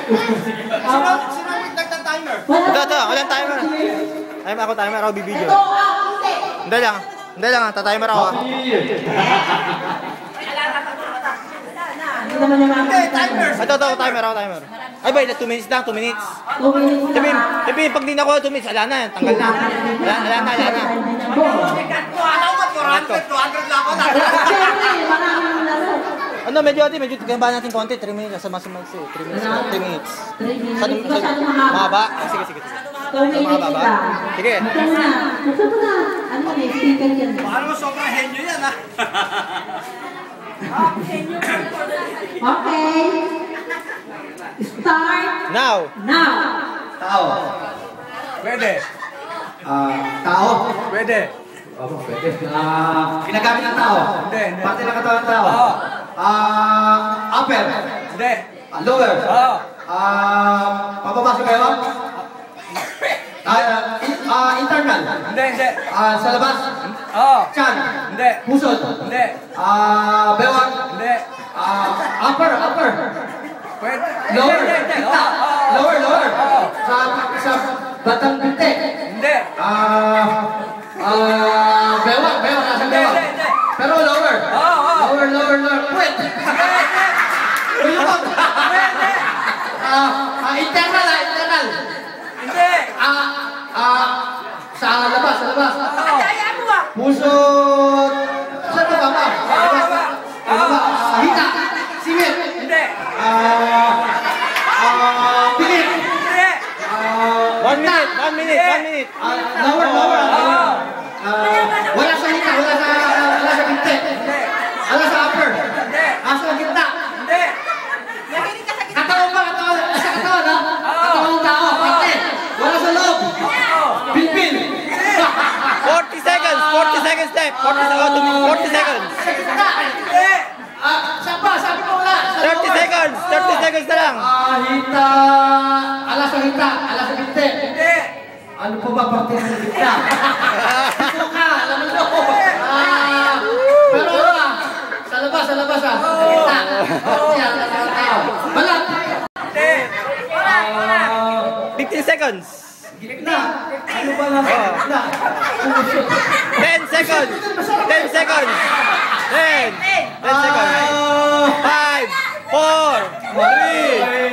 Sino nagta-timer? Ito, walang timer. Ako timer, ako bibidyo. Hindi lang, tatimer ako. Ito, timer. Ay ba, 2 minutes lang, 2 minutes. Sabihin, pag di na ako 2 minutes, ala na, tanggal na. Ala na. Ano, medyo gambahan natin konti, 3 minutes, sa mas 3 minutes. Mahaba? Sige. Mahaba ba? Sige. Paano mo sobrang henyo yan, ha? Okay. Start. Now. Tao. Pwede. Tao. Pwede. Pwede. Ginagamit ng tao. Hindi. Parte ng katawan ng tao. Upper. Hindi. Lower. Papapasok kayo? Internal. Hindi. Sa labas? Chan. Hindi. Pusod. Hindi. Bewang. Hindi. Upper. Pwede. Lower. Lower. Sa batang binte. Hindi. Bewang. Nasa bewang. Pero lower. Lower. Pwede. Internal. Hindi. Sa labas. Pusod. Saan ba ba? Hita. Singit. Hindi. Pilit. Hindi. 1 minute. Lower. Wala sa hita. Wala sa binte. Wala sa upper. Sa gitna. Hindi. Katawan ba? Sa katawan, ha? Katawan ng tao. Parte. Wala sa loob. Bilbil. 40 seconds left. 40 seconds. Sabi ko wala. 30 seconds na lang. Hita. Alas sa hita. Alas sa binte. Hindi. Ano po ba parte ng hita? Ito ka. Alam mo. Pero sa labas ha. Sa hita. Balat. Hindi. 15 seconds. Gitna. Ano ba na? Gitna. 10 seconds. 10 seconds. 10 seconds. 5, 4, 3,